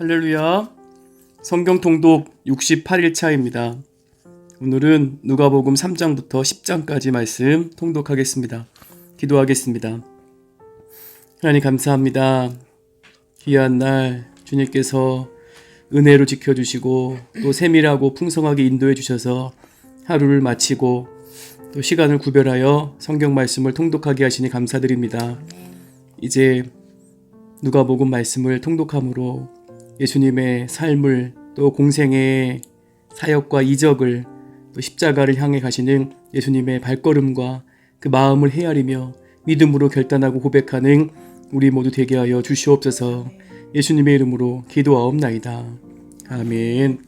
할렐루야. 성경 통독 68일차입니다. 오늘은 누가복음 3장부터 10장까지 말씀 통독하겠습니다. 기도하겠습니다. 하나님 감사합니다. 귀한 날 주님께서 은혜로 지켜주시고 또 세밀하고 풍성하게 인도해 주셔서 하루를 마치고 또 시간을 구별하여 성경 말씀을 통독하게 하시니 감사드립니다. 이제 누가복음 말씀을 통독함으로 예수님의 삶을 또 공생의 사역과 이적을 또 십자가를 향해 가시는 예수님의 발걸음과 그 마음을 헤아리며 믿음으로 결단하고 고백하는 우리 모두 되게 하여 주시옵소서. 예수님의 이름으로 기도하옵나이다. 아멘.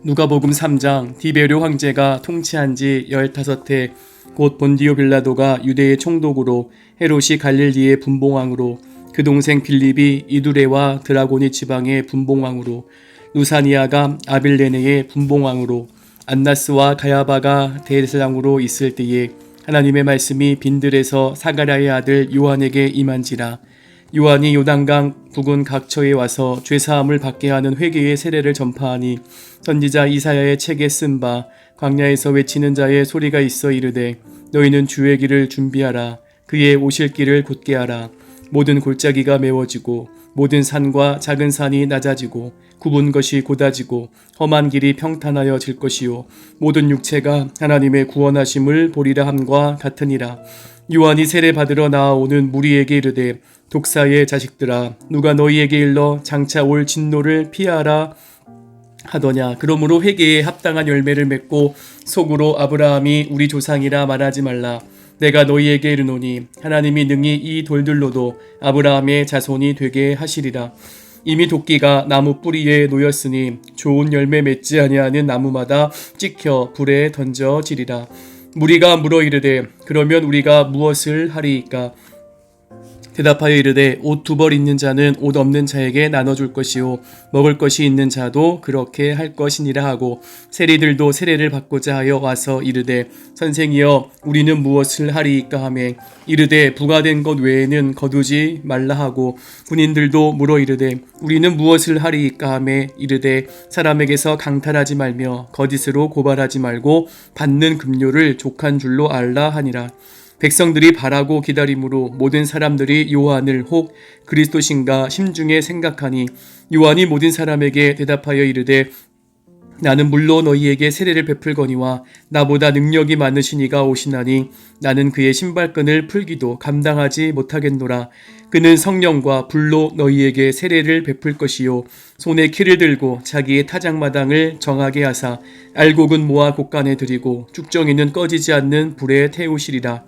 누가복음 3장. 디베르 황제가 통치한 지 15해 곧 본디오 빌라도가 유대의 총독으로 헤롯이 갈릴리의 분봉왕으로 그 동생 빌립이 이두레와 드라고니 지방의 분봉왕으로 루사니아가 아빌레네의 분봉왕으로 안나스와 가야바가 대제사장으로 있을 때에 하나님의 말씀이 빈들에서 사가랴의 아들 요한에게 임한지라. 요한이 요단강 북은 각처에 와서 죄사함을 받게 하는 회개의 세례를 전파하니 선지자 이사야의 책에 쓴 바 광야에서 외치는 자의 소리가 있어 이르되 너희는 주의 길을 준비하라. 그의 오실 길을 곧게 하라. 모든 골짜기가 메워지고 모든 산과 작은 산이 낮아지고 굽은 것이 곧아지고 험한 길이 평탄하여질 것이요 모든 육체가 하나님의 구원하심을 보리라 함과 같으니라. 요한이 세례 받으러 나아오는 무리에게 이르되 독사의 자식들아 누가 너희에게 일러 장차 올 진노를 피하라 하더냐. 그러므로 회개에 합당한 열매를 맺고 속으로 아브라함이 우리 조상이라 말하지 말라. 내가 너희에게 이르노니 하나님이 능히 이 돌들로도 아브라함의 자손이 되게 하시리라. 이미 도끼가 나무 뿌리에 놓였으니 좋은 열매 맺지 아니하는 나무마다 찍혀 불에 던져지리라. 무리가 물어 이르되 그러면 우리가 무엇을 하리이까? 대답하여 이르되 옷 2벌 있는 자는 옷 없는 자에게 나눠줄 것이요 먹을 것이 있는 자도 그렇게 할 것이니라 하고 세리들도 세례를 받고자 하여 와서 이르되 선생이여 우리는 무엇을 하리이까 하매 이르되 부과된 것 외에는 거두지 말라 하고 군인들도 물어 이르되 우리는 무엇을 하리이까 하매 이르되 사람에게서 강탈하지 말며 거짓으로 고발하지 말고 받는 급료를 족한 줄로 알라 하니라. 백성들이 바라고 기다림으로 모든 사람들이 요한을 혹 그리스도신가 심중에 생각하니 요한이 모든 사람에게 대답하여 이르되 나는 물로 너희에게 세례를 베풀거니와 나보다 능력이 많으신 이가 오시나니 나는 그의 신발끈을 풀기도 감당하지 못하겠노라. 그는 성령과 불로 너희에게 세례를 베풀 것이요 손에 키를 들고 자기의 타작마당을 정하게 하사 알곡은 모아 곳간에 들이고 쭉정이는 꺼지지 않는 불에 태우시리라.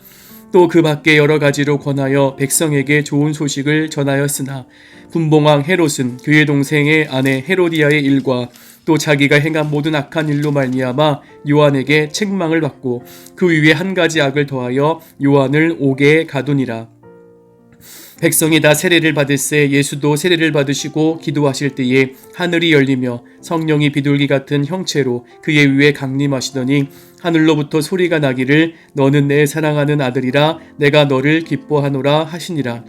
또 그 밖에 여러 가지로 권하여 백성에게 좋은 소식을 전하였으나 분봉왕 헤롯은 그의 동생의 아내 헤로디아의 일과 또 자기가 행한 모든 악한 일로 말미암아 요한에게 책망을 받고 그 위에 한 가지 악을 더하여 요한을 옥에 가두니라. 백성이 다 세례를 받을새 예수도 세례를 받으시고 기도하실 때에 하늘이 열리며 성령이 비둘기 같은 형체로 그의 위에 강림하시더니 하늘로부터 소리가 나기를 너는 내 사랑하는 아들이라 내가 너를 기뻐하노라 하시니라.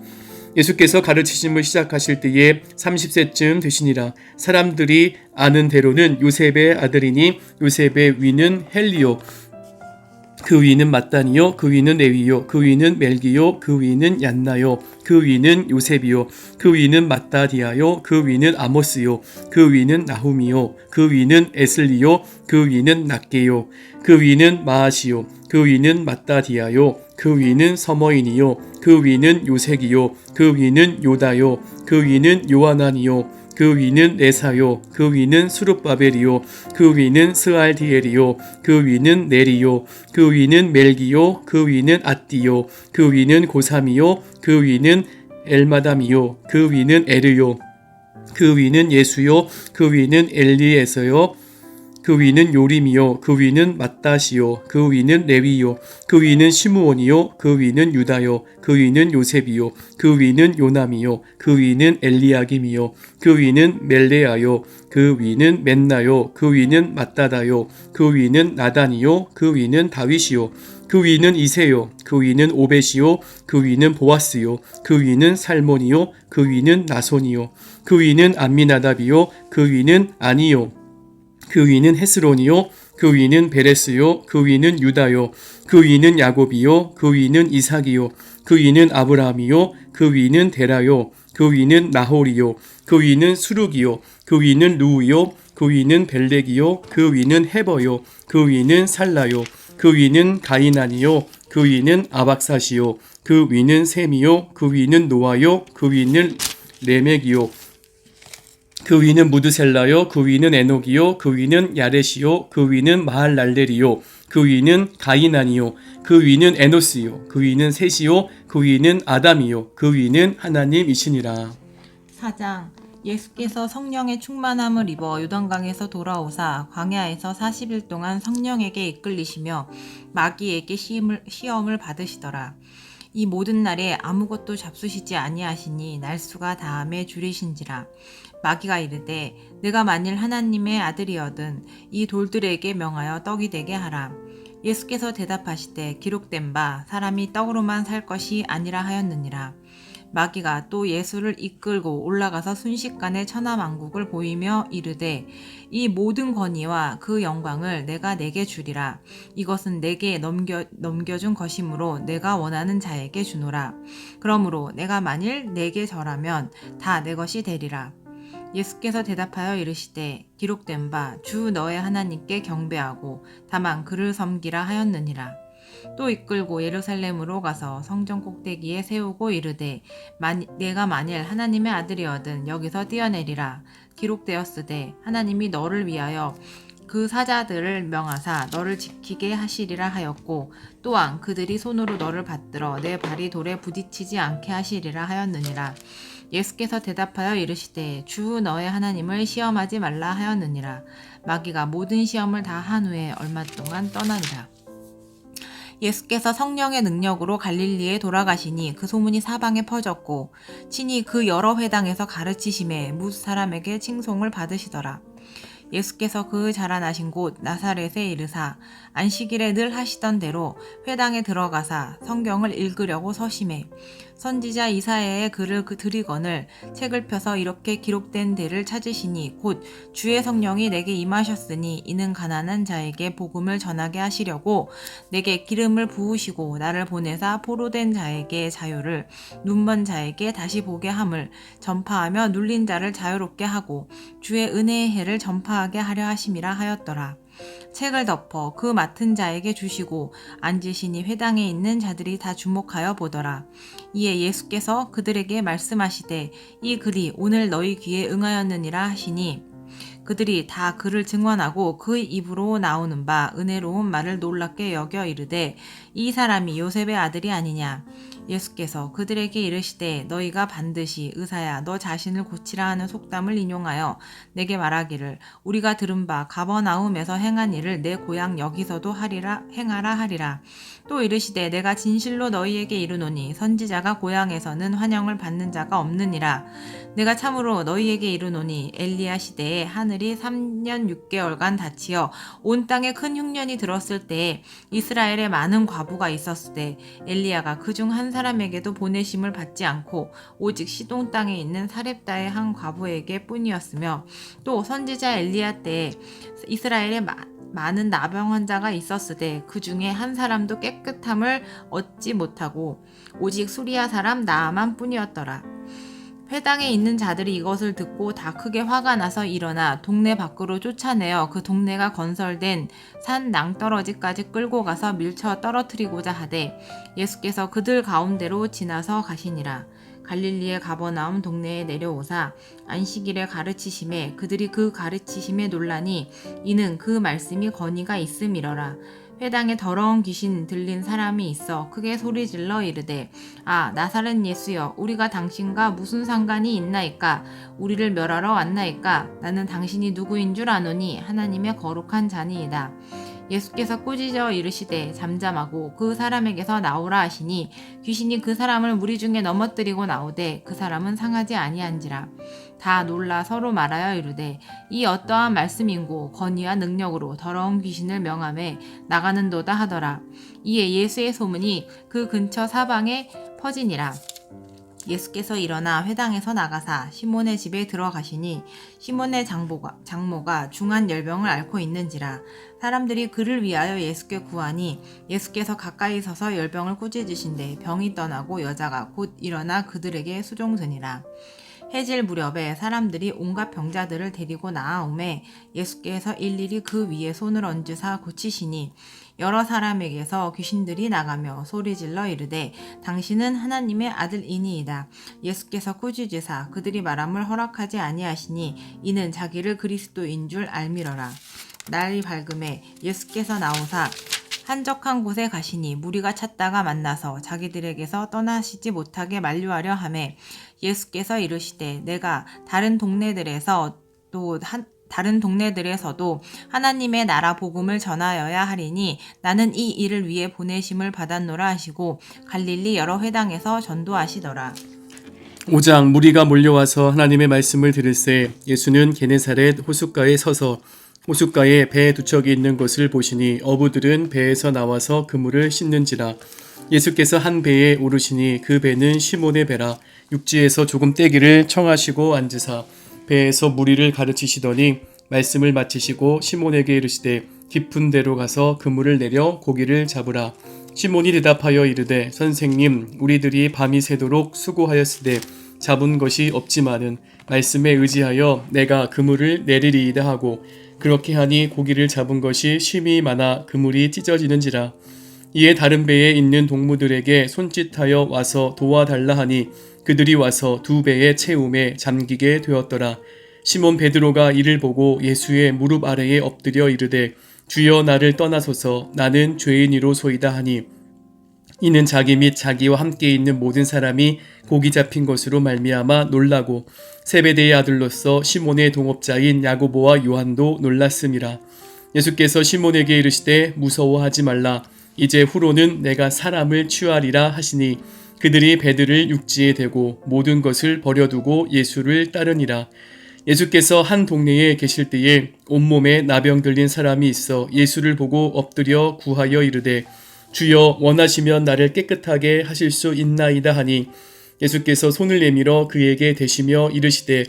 예수께서 가르치심을 시작하실 때에 30세쯤 되시니라. 사람들이 아는 대로는 요셉의 아들이니 요셉의 위는 헬리요 그 위는 mat단이요 그 위는 레위요 그 위는 멜기요 그 위는 얀나요 그 위는 요셉이요 그 위는 mat다디아요 그 위는 아모스요 그 위는 나훔이요 그 위는 에슬리요 그 위는 낫게요 그 위는 마아시요 그 위는 mat다디아요 그 위는 서머인이요 그 위는 요색이요 그 위는 요다요 그 위는 요하나니요 그 위는 레사요 그 위는 수룹바벨이요 그 위는 스알디엘이요 그 위는 네리요 그 위는 멜기요 그 위는 앗디요 그 위는 고삼이요 그 위는 엘마담이요 그 위는 에르요 그 위는 예수요 그 위는 엘리에서요 그 위는 요림이요 그 위는 맏다시요 그 위는 레위요 그 위는 시므온이요 그 위는 유다요 그 위는 요셉이요 그 위는 요남이요 그 위는 엘리야김이요 그 위는 멜레아요 그 위는 맨나요 그 위는 맏다다요 그 위는 나단이요 그 위는 다윗이요 그 위는 이세요. 그 위는 오벳이요. 그 위는 보아스요. 그 위는 살몬이요. 그 위는 나손이요. 그 위는 암미나답이요. 그 위는 아니요. 그 위는 헤스론이요. 그 위는 베레스요. 그 위는 유다요. 그 위는 야곱이요. 그 위는 이삭이요. 그 위는 아브라함이요. 그 위는 데라요. 그 위는 나홀이요. 그 위는 수룩이요. 그 위는 루우요. 그 위는 벨렉이요. 그 위는 헤버요. 그 위는 살라요. 그 위는 가이난이요. 그 위는 아박사시요. 그 위는 셈이요. 그 위는 노아요. 그 위는 레멕이요. 그 위는 무드셀라요. 그 위는 에녹이요. 그 위는 야렛이요. 그 위는 마할랄렐이요. 그 위는 가이난이요. 그 위는 에노스요. 그 위는 셋이요. 그 위는 아담이요. 그 위는 하나님이시니라. 4장. 예수께서 성령의 충만함을 입어 요단강에서 돌아오사 광야에서 40일 동안 성령에게 이끌리시며 마귀에게 시험을 받으시더라. 이 모든 날에 아무것도 잡수시지 아니하시니 날수가 다함에 줄이신지라. 마귀가 이르되 내가 만일 하나님의 아들이거든 이 돌들에게 명하여 떡이 되게 하라. 예수께서 대답하시되 기록된 바 사람이 떡으로만 살 것이 아니라 하였느니라. 마귀가 또 예수를 이끌고 올라가서 순식간에 천하만국을 보이며 이르되 이 모든 권위와 그 영광을 내가 내게 주리라. 이것은 내게 넘겨준 것이므로 내가 원하는 자에게 주노라. 그러므로 내가 만일 내게 절하면 다 내 것이 되리라. 예수께서 대답하여 이르시되 기록된 바 주 너의 하나님께 경배하고 다만 그를 섬기라 하였느니라. 또 이끌고 예루살렘으로 가서 성전 꼭대기에 세우고 이르되 내가 만일 하나님의 아들이거든 여기서 뛰어내리라. 기록되었으되 하나님이 너를 위하여 그 사자들을 명하사 너를 지키게 하시리라 하였고 또한 그들이 손으로 너를 받들어 내 발이 돌에 부딪히지 않게 하시리라 하였느니라. 예수께서 대답하여 이르시되 주 너의 하나님을 시험하지 말라 하였느니라. 마귀가 모든 시험을 다 한 후에 얼마 동안 떠나니라. 예수께서 성령의 능력으로 갈릴리에 돌아가시니 그 소문이 사방에 퍼졌고 친히 그 여러 회당에서 가르치심에 뭇 사람에게 칭송을 받으시더라. 예수께서 그 자라나신 곳 나사렛에 이르사 안식일에 늘 하시던 대로 회당에 들어가사 성경을 읽으려고 서심해 선지자 이사야의 글을 드리거늘 책을 펴서 이렇게 기록된 데를 찾으시니 곧 주의 성령이 내게 임하셨으니 이는 가난한 자에게 복음을 전하게 하시려고 내게 기름을 부으시고 나를 보내사 포로된 자에게 자유를 눈먼 자에게 다시 보게 함을 전파하며 눌린 자를 자유롭게 하고 주의 은혜의 해를 전파하게 하려 하심이라 하였더라. 책을 덮어 그 맡은 자에게 주시고 앉으시니 회당에 있는 자들이 다 주목하여 보더라. 이에 예수께서 그들에게 말씀하시되 이 글이 오늘 너희 귀에 응하였느니라 하시니 그들이 다 그를 증언하고 그 입으로 나오는 바 은혜로운 말을 놀랍게 여겨 이르되 이 사람이 요셉의 아들이 아니냐. 예수께서 그들에게 이르시되 너희가 반드시 의사야 너 자신을 고치라 하는 속담을 인용하여 내게 말하기를 우리가 들은 바 가버나움에서 행한 일을 내 고향 여기서도 행하라 하리라. 또 이르시되 내가 진실로 너희에게 이르노니 선지자가 고향에서는 환영을 받는 자가 없느니라. 내가 참으로 너희에게 이르노니 엘리야 시대에 하늘이 3년 6개월간 닫히어 온 땅에 큰 흉년이 들었을 때에 이스라엘에 많은 과부가 있었으되 엘리야가 그중 한 사람에게도 보내심을 받지 않고 오직 시돈 땅에 있는 사렙다의 한 과부에게 뿐이었으며 또 선지자 엘리야 때에 이스라엘에 많은 나병 환자가 있었으되 그 중에 한 사람도 깨끗함을 얻지 못하고 오직 수리아 사람 나아만 뿐이었더라. 회당에 있는 자들이 이것을 듣고 다 크게 화가 나서 일어나 동네 밖으로 쫓아내어 그 동네가 건설된 산 낭떠러지까지 끌고 가서 밀쳐 떨어뜨리고자 하되 예수께서 그들 가운데로 지나서 가시니라. 갈릴리의 가버나움 동네에 내려오사 안식일에 가르치심에 그들이 그 가르치심에 놀라니 이는 그 말씀이 권위가 있음이러라. 회당에 더러운 귀신 들린 사람이 있어 크게 소리질러 이르되 아 나사렛 예수여 우리가 당신과 무슨 상관이 있나이까. 우리를 멸하러 왔나이까. 나는 당신이 누구인 줄 아노니 하나님의 거룩한 자니이다. 예수께서 꾸짖어 이르시되 잠잠하고 그 사람에게서 나오라 하시니 귀신이 그 사람을 무리 중에 넘어뜨리고 나오되 그 사람은 상하지 아니한지라. 다 놀라 서로 말하여 이르되 이 어떠한 말씀인고 권위와 능력으로 더러운 귀신을 명하매 나가는도다 하더라. 이에 예수의 소문이 그 근처 사방에 퍼지니라. 예수께서 일어나 회당에서 나가사 시몬의 집에 들어가시니 시몬의 장모가 중한 열병을 앓고 있는지라. 사람들이 그를 위하여 예수께 구하니 예수께서 가까이 서서 열병을 꾸짖으신데 병이 떠나고 여자가 곧 일어나 그들에게 수종드니라. 해질 무렵에 사람들이 온갖 병자들을 데리고 나아오매 예수께서 일일이 그 위에 손을 얹으사 고치시니 여러 사람에게서 귀신들이 나가며 소리질러 이르되 당신은 하나님의 아들이니이다. 예수께서 꾸짖으사 그들이 말함을 허락하지 아니하시니 이는 자기를 그리스도인 줄 알미러라. 날이 밝음에 예수께서 나오사 한적한 곳에 가시니 무리가 찾다가 만나서 자기들에게서 떠나시지 못하게 만류하려 하매 예수께서 이르시되 내가 다른 동네들에서도 하나님의 나라 복음을 전하여야 하리니 나는 이 일을 위해 보내심을 받았노라 하시고 갈릴리 여러 회당에서 전도하시더라. 5장 무리가 몰려와서 하나님의 말씀을 들을새 예수는 게네사렛 호숫가에 서서 호숫가에 배 두 척이 있는 것을 보시니 어부들은 배에서 나와서 그물을 씻는지라. 예수께서 한 배에 오르시니 그 배는 시몬의 배라. 육지에서 조금 떼기를 청하시고 앉으사 배에서 무리를 가르치시더니 말씀을 마치시고 시몬에게 이르시되 깊은 데로 가서 그물을 내려 고기를 잡으라. 시몬이 대답하여 이르되 선생님 우리들이 밤이 새도록 수고하였으되 잡은 것이 없지만은 말씀에 의지하여 내가 그물을 내리리이다 하고 그렇게 하니 고기를 잡은 것이 심히 많아 그물이 찢어지는지라. 이에 다른 배에 있는 동무들에게 손짓하여 와서 도와달라 하니 그들이 와서 두 배의 채움에 잠기게 되었더라. 시몬 베드로가 이를 보고 예수의 무릎 아래에 엎드려 이르되 주여 나를 떠나소서 나는 죄인이로소이다 하니 이는 자기 및 자기와 함께 있는 모든 사람이 고기 잡힌 것으로 말미암아 놀라고 세베대의 아들로서 시몬의 동업자인 야고보와 요한도 놀랐음이라. 예수께서 시몬에게 이르시되 무서워하지 말라. 이제 후로는 내가 사람을 취하리라 하시니 그들이 배들을 육지에 대고 모든 것을 버려두고 예수를 따르니라. 예수께서 한 동네에 계실 때에 온몸에 나병 들린 사람이 있어 예수를 보고 엎드려 구하여 이르되 주여 원하시면 나를 깨끗하게 하실 수 있나이다 하니 예수께서 손을 내밀어 그에게 대시며 이르시되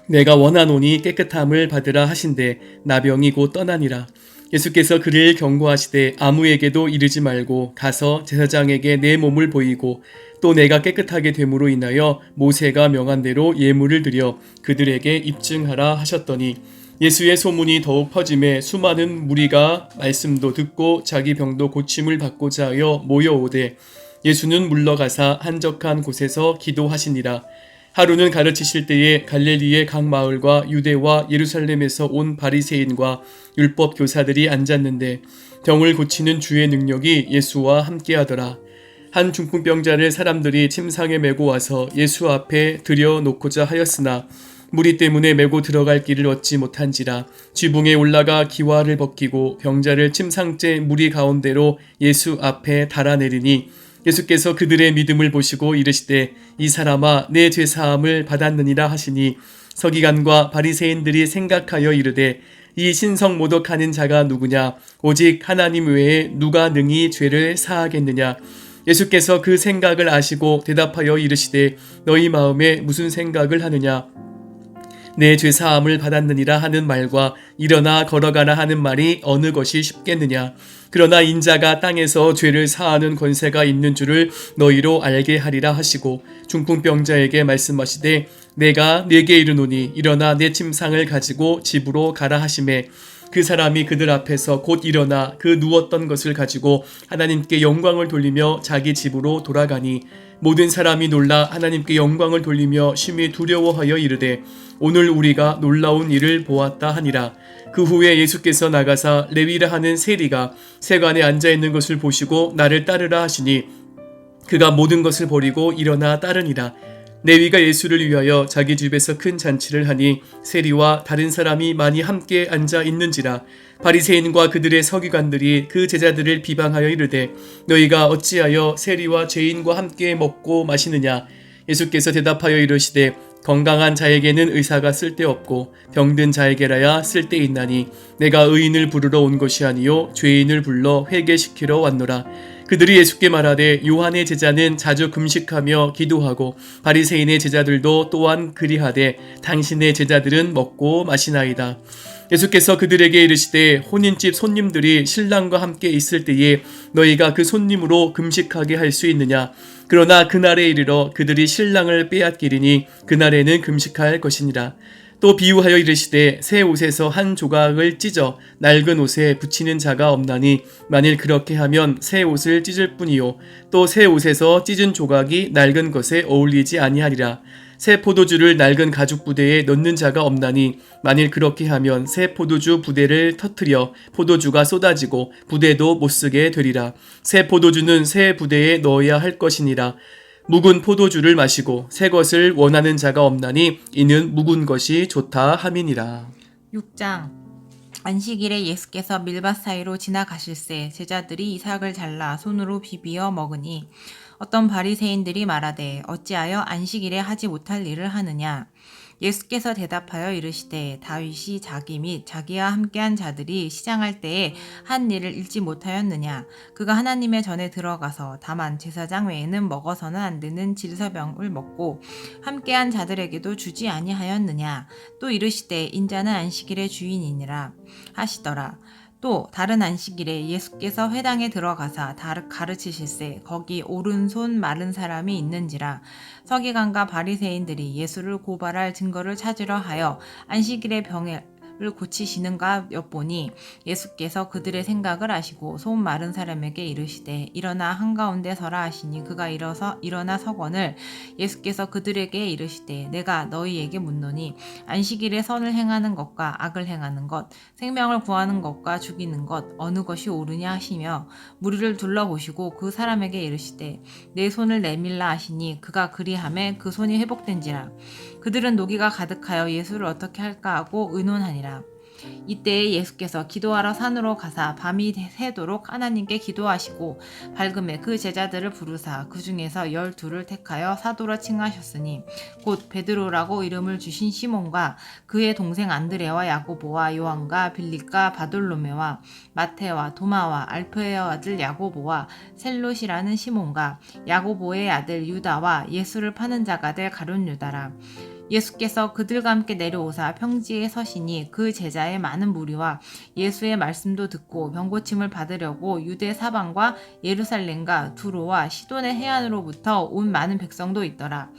내가 원하노니 깨끗함을 받으라 하신대 나병이 곧 떠나니라. 예수께서 그를 경고하시되 아무에게도 이르지 말고 가서 제사장에게 내 몸을 보이고 또 내가 깨끗하게 됨으로 인하여 모세가 명한 대로 예물을 드려 그들에게 입증하라 하셨더니 예수의 소문이 더욱 퍼짐에 수많은 무리가 말씀도 듣고 자기 병도 고침을 받고자 하여 모여오되 예수는 물러가사 한적한 곳에서 기도하시니라. 하루는 가르치실 때에 갈릴리의 각 마을과 유대와 예루살렘에서 온 바리새인과 율법 교사들이 앉았는데 병을 고치는 주의 능력이 예수와 함께하더라. 한 중풍병자를 사람들이 침상에 메고 와서 예수 앞에 들여놓고자 하였으나 무리 때문에 메고 들어갈 길을 얻지 못한지라 지붕에 올라가 기와를 벗기고 병자를 침상째 무리 가운데로 예수 앞에 달아내리니 예수께서 그들의 믿음을 보시고 이르시되 이 사람아 내 죄사함을 받았느니라 하시니 서기관과 바리새인들이 생각하여 이르되 이 신성 모독하는 자가 누구냐 오직 하나님 외에 누가 능히 죄를 사하겠느냐. 예수께서 그 생각을 아시고 대답하여 이르시되 너희 마음에 무슨 생각을 하느냐 내 죄사함을 받았느니라 하는 말과 일어나 걸어가라 하는 말이 어느 것이 쉽겠느냐. 그러나 인자가 땅에서 죄를 사하는 권세가 있는 줄을 너희로 알게 하리라 하시고 중풍병자에게 말씀하시되 내가 네게 이르노니 일어나 내 침상을 가지고 집으로 가라 하시매 그 사람이 그들 앞에서 곧 일어나 그 누웠던 것을 가지고 하나님께 영광을 돌리며 자기 집으로 돌아가니 모든 사람이 놀라 하나님께 영광을 돌리며 심히 두려워하여 이르되 오늘 우리가 놀라운 일을 보았다 하니라. 그 후에 예수께서 나가사 레위라 하는 세리가 세관에 앉아있는 것을 보시고 나를 따르라 하시니 그가 모든 것을 버리고 일어나 따르니라. 레위가 예수를 위하여 자기 집에서 큰 잔치를 하니 세리와 다른 사람이 많이 함께 앉아 있는지라. 바리새인과 그들의 서기관들이 그 제자들을 비방하여 이르되 너희가 어찌하여 세리와 죄인과 함께 먹고 마시느냐. 예수께서 대답하여 이르시되 건강한 자에게는 의사가 쓸데없고 병든 자에게라야 쓸데있나니 내가 의인을 부르러 온 것이 아니요 죄인을 불러 회개시키러 왔노라. 그들이 예수께 말하되 요한의 제자는 자주 금식하며 기도하고 바리새인의 제자들도 또한 그리하되 당신의 제자들은 먹고 마시나이다. 예수께서 그들에게 이르시되 혼인집 손님들이 신랑과 함께 있을 때에 너희가 그 손님으로 금식하게 할 수 있느냐. 그러나 그날에 이르러 그들이 신랑을 빼앗기리니 그날에는 금식할 것이니라. 또 비유하여 이르시되 새 옷에서 한 조각을 찢어 낡은 옷에 붙이는 자가 없나니 만일 그렇게 하면 새 옷을 찢을 뿐이요 또 새 옷에서 찢은 조각이 낡은 것에 어울리지 아니하리라. 새 포도주를 낡은 가죽 부대에 넣는 자가 없나니 만일 그렇게 하면 새 포도주 부대를 터뜨려 포도주가 쏟아지고 부대도 못쓰게 되리라. 새 포도주는 새 부대에 넣어야 할 것이니라. 묵은 포도주를 마시고 새 것을 원하는 자가 없나니 이는 묵은 것이 좋다 함이니라. 6장 안식일에 예수께서 밀밭 사이로 지나가실새 제자들이 이삭을 잘라 손으로 비비어 먹으니 어떤 바리새인들이 말하되 어찌하여 안식일에 하지 못할 일을 하느냐. 예수께서 대답하여 이르시되 다윗이 자기 및 자기와 함께한 자들이 시장할 때에 한 일을 잊지 못하였느냐. 그가 하나님의 전에 들어가서 다만 제사장 외에는 먹어서는 안 되는 질서병을 먹고 함께한 자들에게도 주지 아니하였느냐. 또 이르시되 인자는 안식일의 주인이니라 하시더라. 또 다른 안식일에 예수께서 회당에 들어가사 가르치실새 거기 오른손 마른 사람이 있는지라. 서기관과 바리새인들이 예수를 고발할 증거를 찾으려 하여 안식일에 병을 고치시는가 엿보니 예수께서 그들의 생각을 아시고 손 마른 사람에게 이르시되 일어나 한가운데 서라 하시니 그가 일어나 서거늘 예수께서 그들에게 이르시되 내가 너희에게 묻노니 안식일에 선을 행하는 것과 악을 행하는 것 생명을 구하는 것과 죽이는 것 어느 것이 옳으냐 하시며 무리를 둘러보시고 그 사람에게 이르시되 내 손을 내밀라 하시니 그가 그리하매 그 손이 회복된지라. 그들은 노기가 가득하여 예수를 어떻게 할까 하고 의논하니라. 이때에 예수께서 기도하러 산으로 가사 밤이 새도록 하나님께 기도하시고 밝음에 그 제자들을 부르사 그 중에서 12를 택하여 사도라 칭하셨으니 곧 베드로라고 이름을 주신 시몬과 그의 동생 안드레와 야고보와 요한과 빌립과 바돌로메와 마테와 도마와 알페의 아들 야고보와 셀롯이라는 시몬과 야고보의 아들 유다와 예수를 파는 자가 될 가룟 유다라. 예수께서 그들과 함께 내려오사 평지에 서시니 그 제자의 많은 무리와 예수의 말씀도 듣고 병고침을 받으려고 유대 사방과 예루살렘과 두로와 시돈의 해안으로부터 온 많은 백성도 있더라.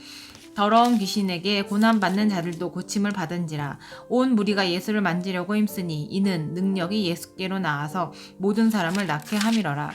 더러운 귀신에게 고난받는 자들도 고침을 받은지라. 온 무리가 예수를 만지려고 힘쓰니 이는 능력이 예수께로 나와서 모든 사람을 낫게 함이러라.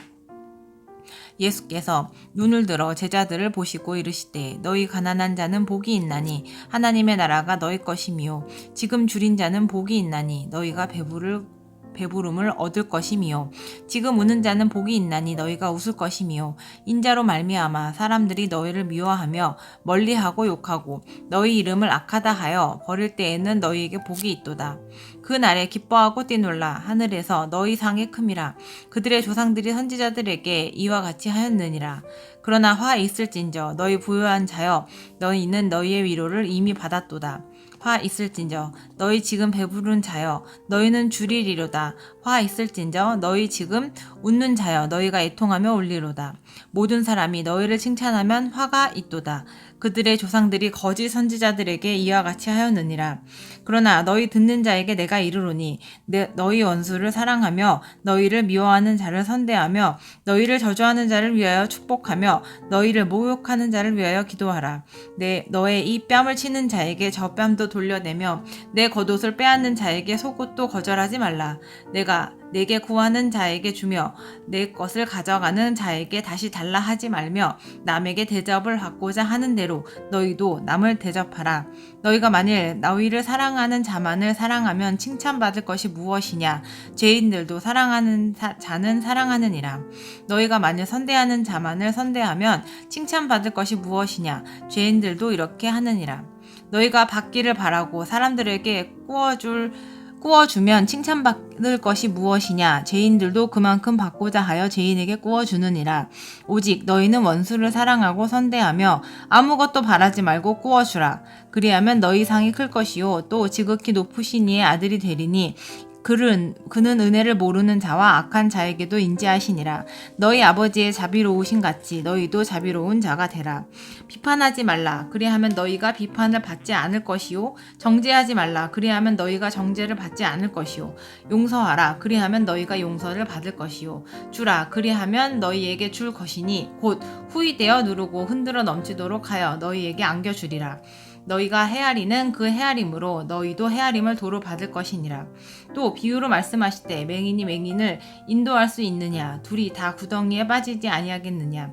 예수께서 눈을 들어 제자들을 보시고 이르시되 너희 가난한 자는 복이 있나니 하나님의 나라가 너희 것이미요 지금 줄인 자는 복이 있나니 너희가 배부름을 얻을 것이미요 지금 우는 자는 복이 있나니 너희가 웃을 것이미요 인자로 말미암아 사람들이 너희를 미워하며 멀리하고 욕하고 너희 이름을 악하다 하여 버릴 때에는 너희에게 복이 있도다. 그 날에 기뻐하고 뛰놀라 하늘에서 너희 상이 큼이라. 그들의 조상들이 선지자들에게 이와 같이 하였느니라. 그러나 화 있을진저 너희 부요한 자여 너희는 너희의 위로를 이미 받았도다. 화 있을진저 너희 지금 배부른 자여 너희는 줄이리로다. 화 있을진저 너희 지금 웃는 자여 너희가 애통하며 울리로다. 모든 사람이 너희를 칭찬하면 화가 있도다. 그들의 조상들이 거짓 선지자들에게 이와 같이 하였느니라. 그러나 너희 듣는 자에게 내가 이르노니 너희 원수를 사랑하며 너희를 미워하는 자를 선대하며 너희를 저주하는 자를 위하여 축복하며 너희를 모욕하는 자를 위하여 기도하라. 너의 이 뺨을 치는 자에게 저 뺨도 돌려내며 내 겉옷을 빼앗는 자에게 속옷도 거절하지 말라. 내가 너희가 내게 구하는 자에게 주며 내 것을 가져가는 자에게 다시 달라 하지 말며 남에게 대접을 받고자 하는 대로 너희도 남을 대접하라. 너희가 만일 너희를 사랑하는 자만을 사랑하면 칭찬받을 것이 무엇이냐? 죄인들도 사랑하는 자는 사랑하느니라. 너희가 만일 선대하는 자만을 선대하면 칭찬받을 것이 무엇이냐? 죄인들도 이렇게 하느니라. 너희가 받기를 바라고 사람들에게 꾸어주면 칭찬받을 것이 무엇이냐? 죄인들도 그만큼 받고자 하여 죄인에게 꾸어주느니라. 오직 너희는 원수를 사랑하고 선대하며 아무것도 바라지 말고 꾸어주라. 그리하면 너희 상이 클 것이요 또 지극히 높으신 이의 아들이 되리니 그는 은혜를 모르는 자와 악한 자에게도 인지하시니라. 너희 아버지의 자비로우신 같이 너희도 자비로운 자가 되라. 비판하지 말라. 그리하면 너희가 비판을 받지 않을 것이요. 정죄하지 말라. 그리하면 너희가 정죄를 받지 않을 것이요. 용서하라. 그리하면 너희가 용서를 받을 것이요. 주라. 그리하면 너희에게 줄 것이니 곧 후이되어 누르고 흔들어 넘치도록 하여 너희에게 안겨주리라. 너희가 헤아리는 그 헤아림으로 너희도 헤아림을 도로 받을 것이니라. 또 비유로 말씀하시되 맹인이 맹인을 인도할 수 있느냐? 둘이 다 구덩이에 빠지지 아니하겠느냐?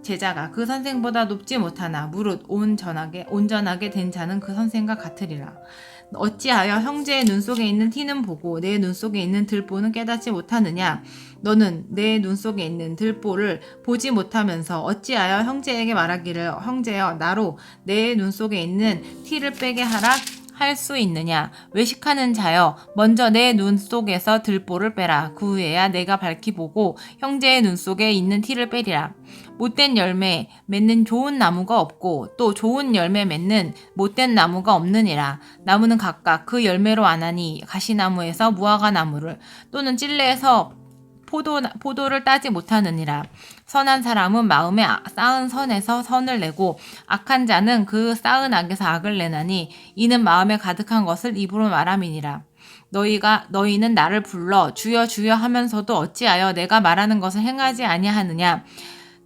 제자가 그 선생보다 높지 못하나 무릇 온전하게 된 자는 그 선생과 같으리라. 어찌하여 형제의 눈 속에 있는 티는 보고 내 눈 속에 있는 들보는 깨닫지 못하느냐? 너는 내 눈 속에 있는 들보를 보지 못하면서 어찌하여 형제에게 말하기를 형제여 나로 내 눈 속에 있는 티를 빼게 하라 할 수 있느냐? 외식하는 자여 먼저 내 눈 속에서 들보를 빼라. 그 후에야 내가 밝히 보고 형제의 눈 속에 있는 티를 빼리라. 못된 열매 맺는 좋은 나무가 없고 또 좋은 열매 맺는 못된 나무가 없느니라. 나무는 각각 그 열매로 아나니 가시나무에서 무화과 나무를 또는 찔레에서 포도를 따지 못하느니라. 선한 사람은 마음에 쌓은 선에서 선을 내고 악한 자는 그 쌓은 악에서 악을 내나니 이는 마음에 가득한 것을 입으로 말함이니라. 너희는 나를 불러 주여 주여 하면서도 어찌하여 내가 말하는 것을 행하지 아니하느냐?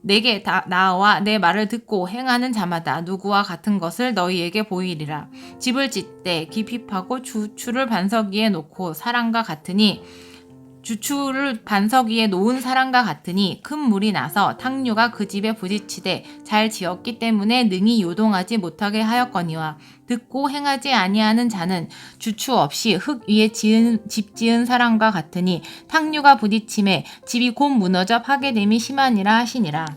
내게 나와 내 말을 듣고 행하는 자마다 누구와 같은 것을 너희에게 보이리라. 집을 짓되 깊이 파고 주추를 반석 위에 놓고 사람과 같으니 주추를 반석 위에 놓은 사람과 같으니 큰 물이 나서 탕류가 그 집에 부딪히되 잘 지었기 때문에 능히 요동하지 못하게 하였거니와 듣고 행하지 아니하는 자는 주추 없이 흙 위에 집 지은 사람과 같으니 탕류가 부딪힘에 집이 곧 무너져 파괴됨이 심하니라 하시니라.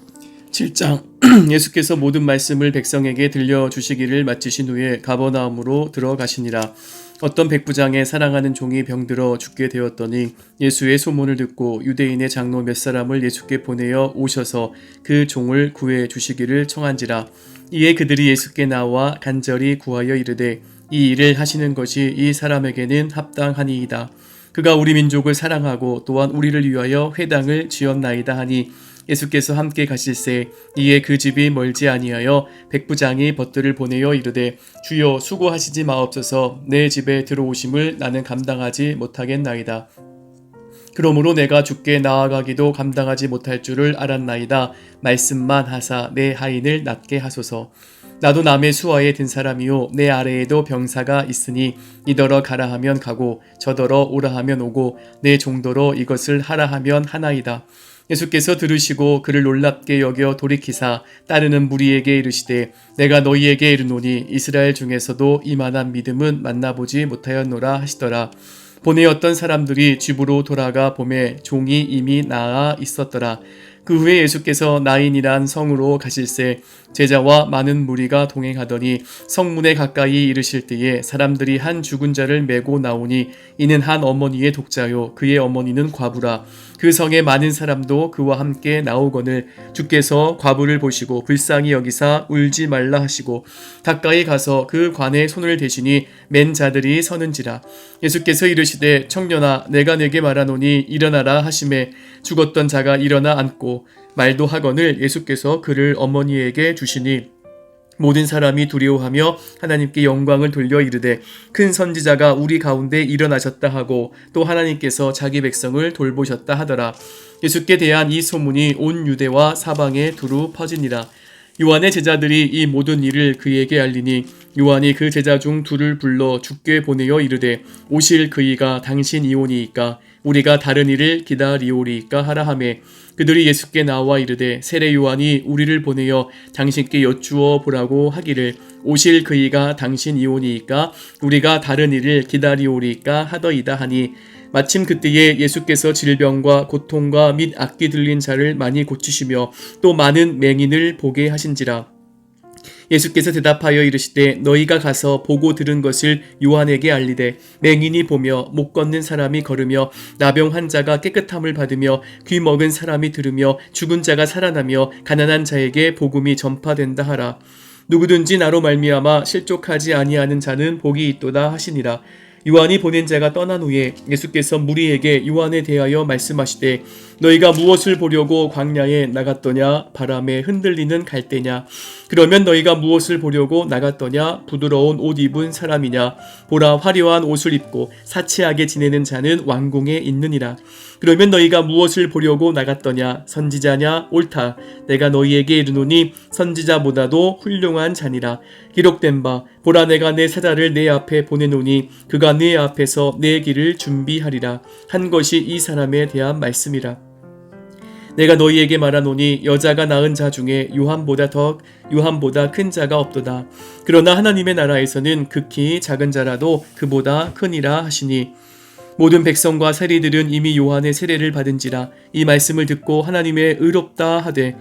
7장 예수께서 모든 말씀을 백성에게 들려주시기를 마치신 후에 가버나움으로 들어가시니라. 어떤 백부장의 사랑하는 종이 병들어 죽게 되었더니 예수의 소문을 듣고 유대인의 장로 몇 사람을 예수께 보내어 오셔서 그 종을 구해 주시기를 청한지라. 이에 그들이 예수께 나와 간절히 구하여 이르되 이 일을 하시는 것이 이 사람에게는 합당하니이다. 그가 우리 민족을 사랑하고 또한 우리를 위하여 회당을 지었나이다 하니 예수께서 함께 가실새 이에 그 집이 멀지 아니하여 백부장이 벗들을 보내어 이르되 주여 수고하시지 마옵소서. 내 집에 들어오심을 나는 감당하지 못하겠나이다. 그러므로 내가 주께 나아가기도 감당하지 못할 줄을 알았나이다. 말씀만 하사 내 하인을 낫게 하소서. 나도 남의 수하에 든 사람이요 내 아래에도 병사가 있으니 이더러 가라 하면 가고 저더러 오라 하면 오고 내 종도로 이것을 하라 하면 하나이다. 예수께서 들으시고 그를 놀랍게 여겨 돌이키사 따르는 무리에게 이르시되 내가 너희에게 이르노니 이스라엘 중에서도 이만한 믿음은 만나보지 못하였노라 하시더라. 보내었던 사람들이 집으로 돌아가 보매 종이 이미 나아 있었더라. 그 후에 예수께서 나인이란 성으로 가실새 제자와 많은 무리가 동행하더니 성문에 가까이 이르실 때에 사람들이 한 죽은 자를 메고 나오니 이는 한 어머니의 독자요 그의 어머니는 과부라. 그 성에 많은 사람도 그와 함께 나오거늘 주께서 과부를 보시고 불쌍히 여기사 울지 말라 하시고 가까이 가서 그 관에 손을 대시니 맨 자들이 서는지라. 예수께서 이르시되 청년아 내가 내게 말하노니 일어나라 하시매 죽었던 자가 일어나 앉고 말도 하거늘 예수께서 그를 어머니에게 주시니 모든 사람이 두려워하며 하나님께 영광을 돌려 이르되 큰 선지자가 우리 가운데 일어나셨다 하고 또 하나님께서 자기 백성을 돌보셨다 하더라. 예수께 대한 이 소문이 온 유대와 사방에 두루 퍼지니라. 요한의 제자들이 이 모든 일을 그에게 알리니 요한이 그 제자 중 둘을 불러 주께 보내어 이르되 오실 그이가 당신이오니이까 우리가 다른 일을 기다리오리이까 하라 하매 그들이 예수께 나와 이르되 세례 요한이 우리를 보내어 당신께 여쭈어 보라고 하기를 오실 그이가 당신이오니이까 우리가 다른 일을 기다리오리이까 하더이다 하니 마침 그때에 예수께서 질병과 고통과 및 악기 들린 자를 많이 고치시며 또 많은 맹인을 보게 하신지라. 예수께서 대답하여 이르시되 너희가 가서 보고 들은 것을 요한에게 알리되 맹인이 보며 못 걷는 사람이 걸으며 나병 환자가 깨끗함을 받으며 귀 먹은 사람이 들으며 죽은 자가 살아나며 가난한 자에게 복음이 전파된다 하라. 누구든지 나로 말미암아 실족하지 아니하는 자는 복이 있도다 하시니라. 요한이 보낸 자가 떠난 후에 예수께서 무리에게 요한에 대하여 말씀하시되 너희가 무엇을 보려고 광야에 나갔더냐? 바람에 흔들리는 갈대냐? 그러면 너희가 무엇을 보려고 나갔더냐? 부드러운 옷 입은 사람이냐? 보라, 화려한 옷을 입고 사치하게 지내는 자는 왕궁에 있느니라. 그러면 너희가 무엇을 보려고 나갔더냐? 선지자냐? 옳다. 내가 너희에게 이르노니 선지자보다도 훌륭한 자니라. 기록된 바 보라, 내가 내 사자를 내 앞에 보내노니 그가 내 앞에서 내 길을 준비하리라 한 것이 이 사람에 대한 말씀이라. 내가 너희에게 말하노니 여자가 낳은 자 중에 요한보다 큰 자가 없도다. 그러나 하나님의 나라에서는 극히 작은 자라도 그보다 크니라 하시니 모든 백성과 세리들은 이미 요한의 세례를 받은지라. 이 말씀을 듣고 하나님의 의롭다 하되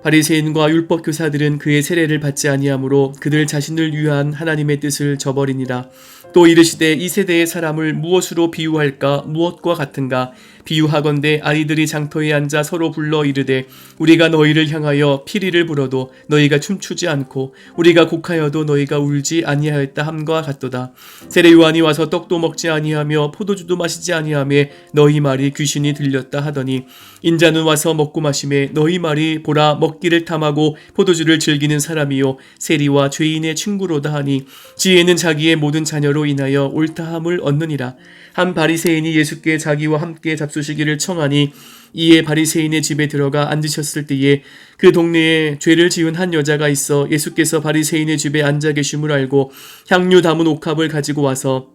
바리새인과 율법 교사들은 그의 세례를 받지 아니하므로 그들 자신을 위한 하나님의 뜻을 저버리니라. 또 이르시되 이 세대의 사람을 무엇으로 비유할까? 무엇과 같은가? 비유하건대 아이들이 장터에 앉아 서로 불러 이르되 우리가 너희를 향하여 피리를 불어도 너희가 춤추지 않고 우리가 곡하여도 너희가 울지 아니하였다 함과 같도다. 세례 요한이 와서 떡도 먹지 아니하며 포도주도 마시지 아니하며 너희 말이 귀신이 들렸다 하더니 인자는 와서 먹고 마시매 너희 말이 보라 먹기를 탐하고 포도주를 즐기는 사람이요 세리와 죄인의 친구로다 하니 지혜는 자기의 모든 자녀로 인하여 옳다함을 얻느니라. 한 바리새인이 예수께 자기와 함께 잡수시기를 청하니 이에 바리새인의 집에 들어가 앉으셨을 때에 그 동네에 죄를 지은 한 여자가 있어 예수께서 바리새인의 집에 앉아 계심을 알고 향유 담은 옥합을 가지고 와서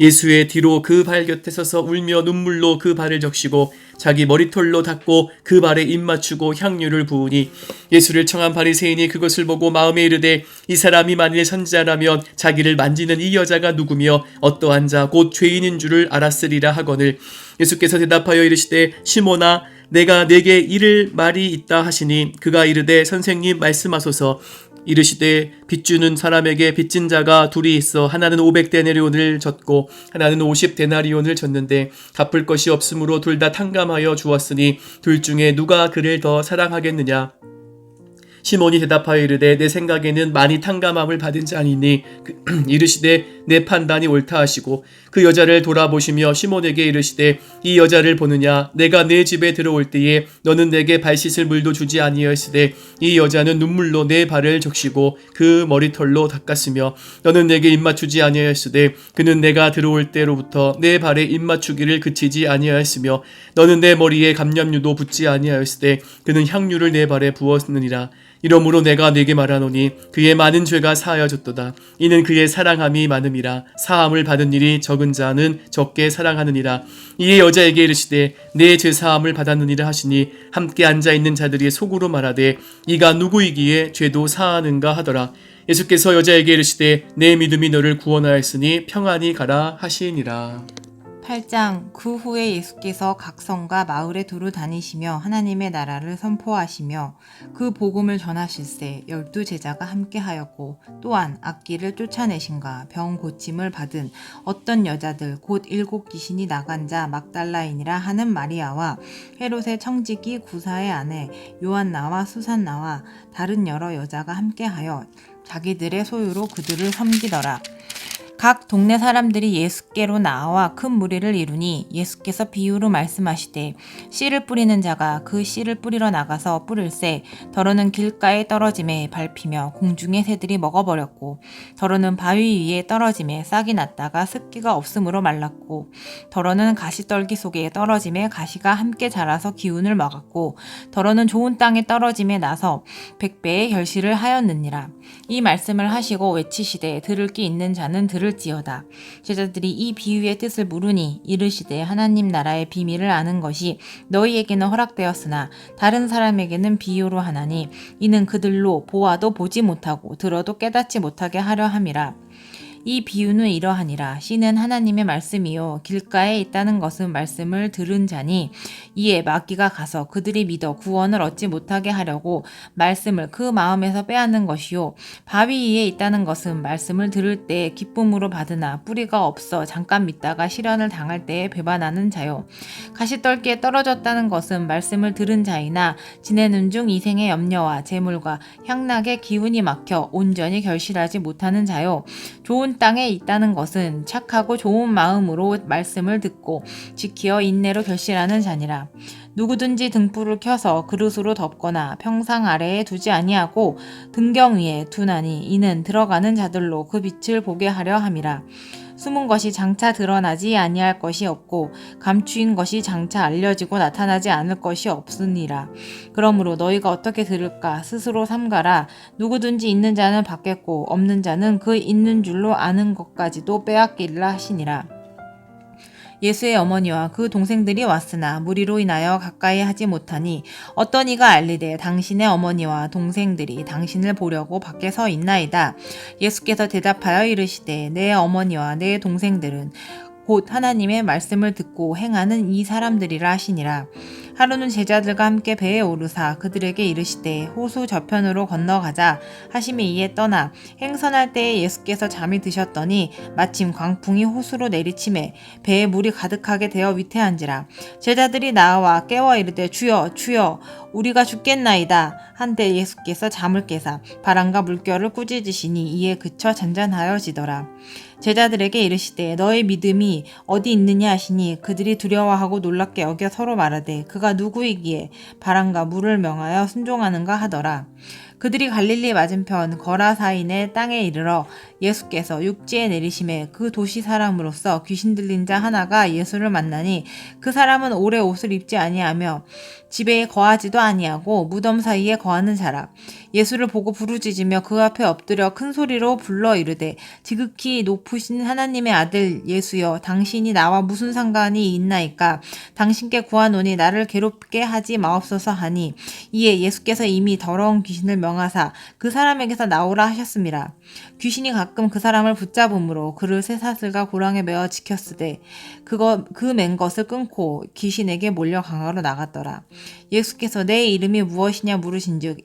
예수의 뒤로 그 발 곁에 서서 울며 눈물로 그 발을 적시고 자기 머리털로 닦고 그 발에 입 맞추고 향유를 부으니 예수를 청한 바리새인이 그것을 보고 마음에 이르되 이 사람이 만일 선지자라면 자기를 만지는 이 여자가 누구며 어떠한 자 곧 죄인인 줄을 알았으리라 하거늘 예수께서 대답하여 이르시되 시몬아 내가 내게 이를 말이 있다 하시니 그가 이르되 선생님 말씀하소서. 이르시되 빚주는 사람에게 빚진 자가 둘이 있어 하나는 500데나리온을 졌고 하나는 50데나리온을 졌는데 갚을 것이 없으므로 둘 다 탕감하여 주었으니 둘 중에 누가 그를 더 사랑하겠느냐. 시몬이 대답하여 이르되 내 생각에는 많이 탕감함을 받은 자니니 이르시되 내 판단이 옳다 하시고 그 여자를 돌아보시며 시몬에게 이르시되 이 여자를 보느냐. 내가 내 집에 들어올 때에 너는 내게 발 씻을 물도 주지 아니하였으되 이 여자는 눈물로 내 발을 적시고 그 머리털로 닦았으며 너는 내게 입맞추지 아니하였으되 그는 내가 들어올 때로부터 내 발에 입맞추기를 그치지 아니하였으며 너는 내 머리에 감람유도 붓지 아니하였으되 그는 향유를 내 발에 부었느니라. 이러므로 내가 네게 말하노니 그의 많은 죄가 사하여졌도다. 이는 그의 사랑함이 많음이라. 사함을 받은 일이 적은 자는 적게 사랑하느니라. 이에 여자에게 이르시되 내 죄사함을 받았느니라 하시니 함께 앉아있는 자들이 속으로 말하되 이가 누구이기에 죄도 사하는가 하더라. 예수께서 여자에게 이르시되 내 믿음이 너를 구원하였으니 평안히 가라 하시니라. 8장. 그 후에 예수께서 각 성과 마을에 두루 다니시며 하나님의 나라를 선포하시며 그 복음을 전하실세 12제자가 함께하였고 또한 악기를 쫓아내신가 병 고침을 받은 어떤 여자들 곧 7 귀신이 나간 자 막달라인이라 하는 마리아와 헤롯의 청지기 구사의 아내 요한나와 수산나와 다른 여러 여자가 함께하여 자기들의 소유로 그들을 섬기더라. 각 동네 사람들이 예수께로 나와 큰 무리를 이루니 예수께서 비유로 말씀하시되 씨를 뿌리는 자가 그 씨를 뿌리러 나가서 뿌릴새 더러는 길가에 떨어짐에 밟히며 공중의 새들이 먹어버렸고 더러는 바위 위에 떨어짐에 싹이 났다가 습기가 없으므로 말랐고 더러는 가시떨기 속에 떨어짐에 가시가 함께 자라서 기운을 먹었고 더러는 좋은 땅에 떨어짐에 나서 100배의 결실을 하였느니라. 이 말씀을 하시고 외치시되 들을 귀 있는 자는 들을 들을지어다. 제자들이 이 비유의 뜻을 물으니 이르시되 하나님 나라의 비밀을 아는 것이 너희에게는 허락되었으나 다른 사람에게는 비유로 하나니 이는 그들로 보아도 보지 못하고 들어도 깨닫지 못하게 하려 함이라. 이 비유는 이러하니라. 씨는 하나님의 말씀이요 길가에 있다는 것은 말씀을 들은 자니 이에 마귀가 가서 그들이 믿어 구원을 얻지 못하게 하려고 말씀을 그 마음에서 빼앗는 것이요 바위 위에 있다는 것은 말씀을 들을 때에 기쁨으로 받으나 뿌리가 없어 잠깐 믿다가 시련을 당할 때에 배반하는 자요 가시떨기에 떨어졌다는 것은 말씀을 들은 자이나 지내는 중 이생의 염려와 재물과 향락의 기운이 막혀 온전히 결실하지 못하는 자요 좋은 땅에 있다는 것은 착하고 좋은 마음으로 말씀을 듣고 지키어 인내로 결실하는 자니라. 누구든지 등불을 켜서 그릇으로 덮거나 평상 아래에 두지 아니하고 등경 위에 두나니 이는 들어가는 자들로 그 빛을 보게 하려 함이라. 숨은 것이 장차 드러나지 아니할 것이 없고 감추인 것이 장차 알려지고 나타나지 않을 것이 없으니라. 그러므로 너희가 어떻게 들을까 스스로 삼가라. 누구든지 있는 자는 받겠고 없는 자는 그 있는 줄로 아는 것까지도 빼앗기리라 하시니라. 예수의 어머니와 그 동생들이 왔으나 무리로 인하여 가까이 하지 못하니 어떤 이가 알리되 당신의 어머니와 동생들이 당신을 보려고 밖에 서 있나이다. 예수께서 대답하여 이르시되 내 어머니와 내 동생들은 곧 하나님의 말씀을 듣고 행하는 이 사람들이라 하시니라. 하루는 제자들과 함께 배에 오르사 그들에게 이르시되 호수 저편으로 건너가자 하심이 이에 떠나 행선할 때에 예수께서 잠이 드셨더니 마침 광풍이 호수로 내리침에 배에 물이 가득하게 되어 위태한지라. 제자들이 나와 깨워 이르되 주여 주여 우리가 죽겠나이다 한때 예수께서 잠을 깨사 바람과 물결을 꾸짖으시니 이에 그쳐 잔잔하여지더라. 제자들에게 이르시되 너의 믿음이 어디 있느냐 하시니 그들이 두려워하고 놀랍게 여겨 서로 말하되 그가 누구이기에 바람과 물을 명하여 순종하는가 하더라. 그들이 갈릴리 맞은편 거라사인의 땅에 이르러 예수께서 육지에 내리심에 그 도시 사람으로서 귀신 들린 자 하나가 예수를 만나니 그 사람은 오래 옷을 입지 아니하며 집에 거하지도 아니하고 무덤 사이에 거하는 자라. 예수를 보고 부르짖으며 그 앞에 엎드려 큰 소리로 불러 이르되 지극히 높으신 하나님의 아들 예수여 당신이 나와 무슨 상관이 있나이까. 당신께 구하노니 나를 괴롭게 하지 마옵소서 하니 이에 예수께서 이미 더러운 귀신을 명하사 그 사람에게서 나오라 하셨습니다. 귀신이 가끔 그 사람을 붙잡음으로 그를 쇠사슬과 고랑에 매어 지켰으되 그 맨 것을 끊고 귀신에게 몰려 강가로 나갔더라. 예수께서 내 이름이 무엇이냐 물으신즉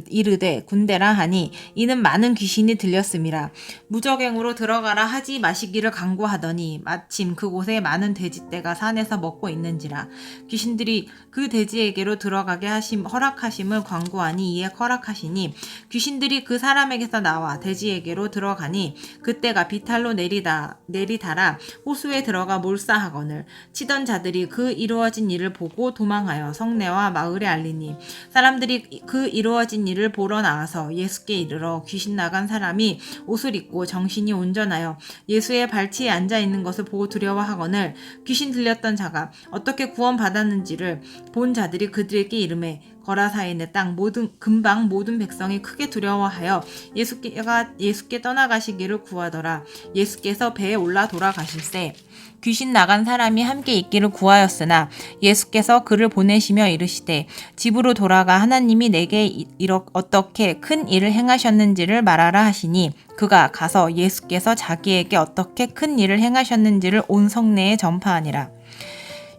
이르되 군대라 하니 이는 많은 귀신이 들렸음이라. 무적행으로 들어가라 하지 마시기를 강구하더니 마침 그곳에 많은 돼지떼가 산에서 먹고 있는지라. 귀신들이 그 돼지에게로 들어가게 허락하심을 광구하니 이에 허락하시니 귀신들이 그 사람에게서 나와 돼지에게로 들어가니 그때가 비탈로 내리달아 호수에 들어가 몰사하거늘 치던 자들이 그 이루어진 일을 보고 도망하여 성내와 마을에 알리니 사람들이 그 이루어진 일을 보러 나와서 예수께 이르러 귀신 나간 사람이 옷을 입고 정신이 온전하여 예수의 발치에 앉아 있는 것을 보고 두려워하거늘 귀신 들렸던 자가 어떻게 구원받았는지를 본 자들이 그들에게 이르매 거라사인의 땅 근방 모든 백성이 크게 두려워하여 예수께 떠나가시기를 구하더라. 예수께서 배에 올라 돌아가실새 귀신 나간 사람이 함께 있기를 구하였으나 예수께서 그를 보내시며 이르시되 집으로 돌아가 하나님이 내게 어떻게 큰 일을 행하셨는지를 말하라 하시니 그가 가서 예수께서 자기에게 어떻게 큰 일을 행하셨는지를 온 성내에 전파하니라.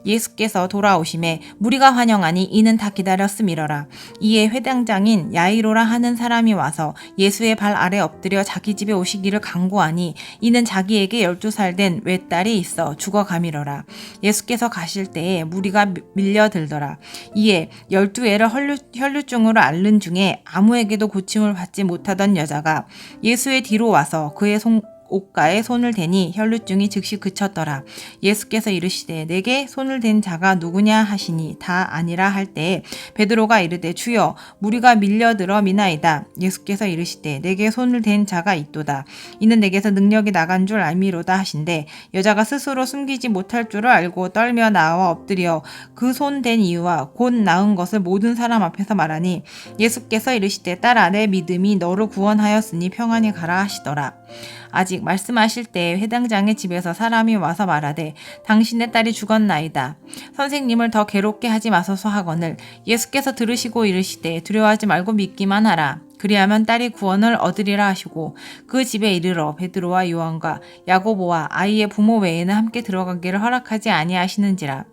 예수께서 돌아오심에 무리가 환영하니 이는 다 기다렸음이러라. 이에 회당장인 야이로라 하는 사람이 와서 예수의 발 아래 엎드려 자기 집에 오시기를 간구하니 이는 자기에게 12살 된 외딸이 있어 죽어가미러라. 예수께서 가실 때에 무리가 밀려들더라. 이에 12애를 혈류증으로 앓는 중에 아무에게도 고침을 받지 못하던 여자가 예수의 뒤로 와서 그의 옷가에 손을 대니 혈류증이 즉시 그쳤더라. 예수께서 이르시되 내게 손을 댄 자가 누구냐 하시니 다 아니라 할 때에 베드로가 이르되 주여 무리가 밀려들어 미나이다. 예수께서 이르시되 내게 손을 댄 자가 있도다. 이는 내게서 능력이 나간 줄 알미로다 하신대 여자가 스스로 숨기지 못할 줄을 알고 떨며 나와 엎드려 그 손 댄 이유와 곧 나은 것을 모든 사람 앞에서 말하니 예수께서 이르시되 딸아 내 믿음이 너를 구원하였으니 평안히 가라 하시더라. 아직 말씀하실 때에 회당장의 집에서 사람이 와서 말하되 당신의 딸이 죽었나이다. 선생님을 더 괴롭게 하지 마소서 하거늘 예수께서 들으시고 이르시되 두려워하지 말고 믿기만 하라. 그리하면 딸이 구원을 얻으리라 하시고 그 집에 이르러 베드로와 요한과 야고보와 아이의 부모 외에는 함께 들어가기를 허락하지 아니하시는지라.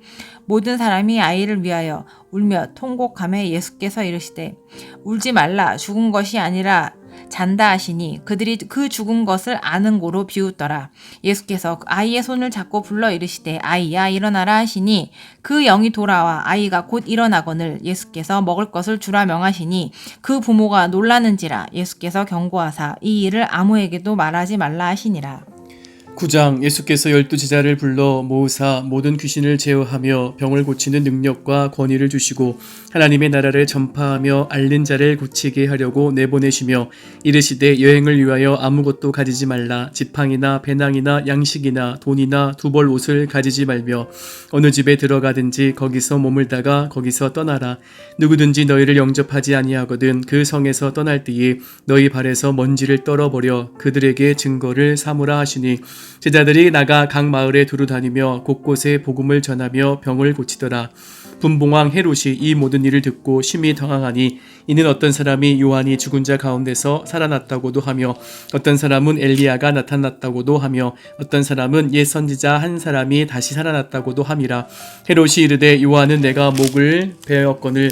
모든 사람이 아이를 위하여 울며 통곡하며 예수께서 이르시되 울지 말라. 죽은 것이 아니라 잔다 하시니 그들이 그 죽은 것을 아는 고로 비웃더라. 예수께서 아이의 손을 잡고 불러 이르시되 아이야 일어나라 하시니 그 영이 돌아와 아이가 곧 일어나거늘 예수께서 먹을 것을 주라 명하시니 그 부모가 놀라는지라. 예수께서 경고하사 이 일을 아무에게도 말하지 말라 하시니라. 9장 예수께서 12제자를 불러 모으사 모든 귀신을 제어하며 병을 고치는 능력과 권위를 주시고 하나님의 나라를 전파하며 앓는 자를 고치게 하려고 내보내시며 이르시되 여행을 위하여 아무것도 가지지 말라. 지팡이나 배낭이나 양식이나 돈이나 두 벌 옷을 가지지 말며 어느 집에 들어가든지 거기서 머물다가 거기서 떠나라. 누구든지 너희를 영접하지 아니하거든 그 성에서 떠날 때에 너희 발에서 먼지를 떨어버려 그들에게 증거를 삼으라 하시니 제자들이 나가 각 마을에 두루 다니며 곳곳에 복음을 전하며 병을 고치더라. 분봉왕 헤롯이 이 모든 일을 듣고 심히 당황하니 이는 어떤 사람이 요한이 죽은 자 가운데서 살아났다고도 하며 어떤 사람은 엘리야가 나타났다고도 하며 어떤 사람은 옛 선지자 한 사람이 다시 살아났다고도 함이라. 헤롯이 이르되 요한은 내가 목을 베었거늘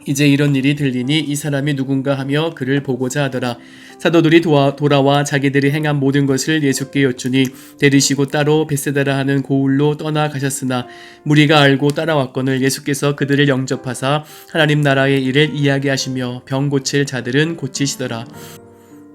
이제 이런 일이 들리니 이 사람이 누군가 하며 그를 보고자 하더라. 사도들이 돌아와 자기들이 행한 모든 것을 예수께 여쭈니 데리시고 따로 벳세다라 하는 고을로 떠나 가셨으나 무리가 알고 따라왔거늘 예수께서 그들을 영접하사 하나님 나라의 일을 이야기하시며 병 고칠 자들은 고치시더라.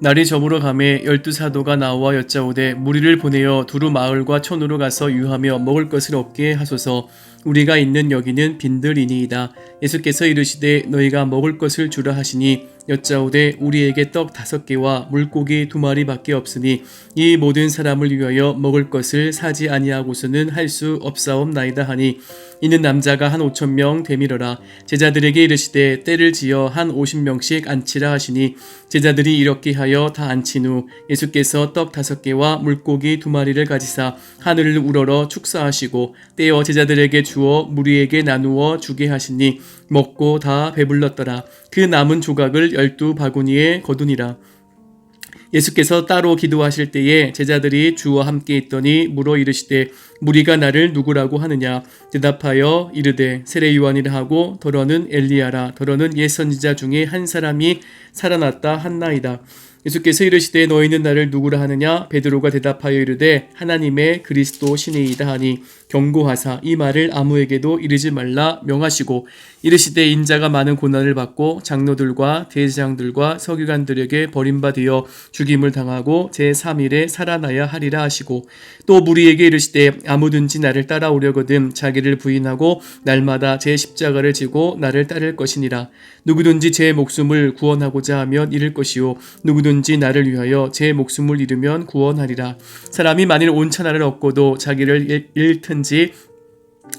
날이 저물어 가매 12사도가 나와 여짜오되 무리를 보내어 두루 마을과 촌으로 가서 유하며 먹을 것을 얻게 하소서. 우리가 있는 여기는 빈들이니이다. 예수께서 이르시되 너희가 먹을 것을 주라 하시니 여짜오되 우리에게 떡 5개와 물고기 2마리밖에 없으니 이 모든 사람을 위하여 먹을 것을 사지 아니하고서는 할 수 없사옵나이다 하니 이는 남자가 한 5,000명 되밀어라. 제자들에게 이르시되 때를 지어 한 50명씩 앉히라 하시니 제자들이 이렇게 하여 다 앉힌 후 예수께서 떡 5개와 물고기 2마리를 가지사 하늘을 우러러 축사하시고 떼어 제자들에게 주어 무리에게 나누어 주게 하시니 먹고 다 배불렀더라. 그 남은 조각을 12바구니에 거두니라. 예수께서 따로 기도하실 때에 제자들이 주와 함께 있더니 물어 이르시되 무리가 나를 누구라고 하느냐. 대답하여 이르되 세례 요한이라 하고 더러는 엘리야라. 더러는 옛 선지자 중에 한 사람이 살아났다 한나이다. 예수께서 이르시되 너희는 나를 누구라 하느냐. 베드로가 대답하여 이르되 하나님의 그리스도 시니이다 하니 경고하사 이 말을 아무에게도 이르지 말라 명하시고 이르시되 인자가 많은 고난을 받고 장로들과 대제사장들과 서기관들에게 버림받아 죽임을 당하고 제3일에 살아나야 하리라 하시고 또 무리에게 이르시되 아무든지 나를 따라오려거든 자기를 부인하고 날마다 제 십자가를 지고 나를 따를 것이니라. 누구든지 제 목숨을 구원하고자 하면 잃을 것이요 누구든지 나를 위하여 제 목숨을 잃으면 구원하리라. 사람이 만일 온 천하를 얻고도 자기를 잃든지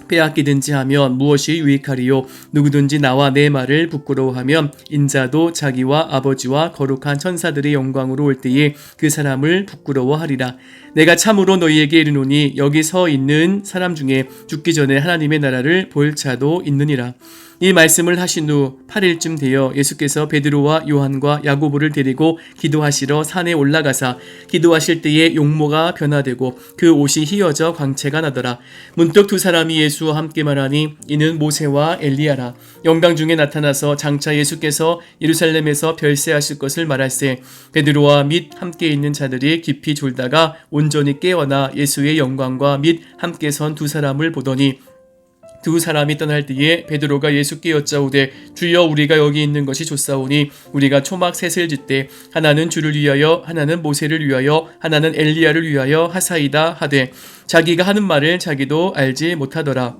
빼앗기든지 하면 무엇이 유익하리요. 누구든지 나와 내 말을 부끄러워하면 인자도 자기와 아버지와 거룩한 천사들의 영광으로 올 때에 그 사람을 부끄러워하리라. 내가 참으로 너희에게 이르노니 여기 서 있는 사람 중에 죽기 전에 하나님의 나라를 볼 자도 있느니라. 이 말씀을 하신 후 8일쯤 되어 예수께서 베드로와 요한과 야고보를 데리고 기도하시러 산에 올라가사 기도하실 때에 용모가 변화되고 그 옷이 휘어져 광채가 나더라. 문득 두 사람이 예수와 함께 말하니 이는 모세와 엘리야라. 영광 중에 나타나서 장차 예수께서 예루살렘에서 별세하실 것을 말할세 베드로와 및 함께 있는 자들이 깊이 졸다가 온전히 깨어나 예수의 영광과 및 함께 선 두 사람을 보더니 두 사람이 떠날 때에 베드로가 예수께 여짜오되 주여 우리가 여기 있는 것이 좋사오니 우리가 초막 셋을 짓되 하나는 주를 위하여 하나는 모세를 위하여 하나는 엘리야를 위하여 하사이다 하되 자기가 하는 말을 자기도 알지 못하더라.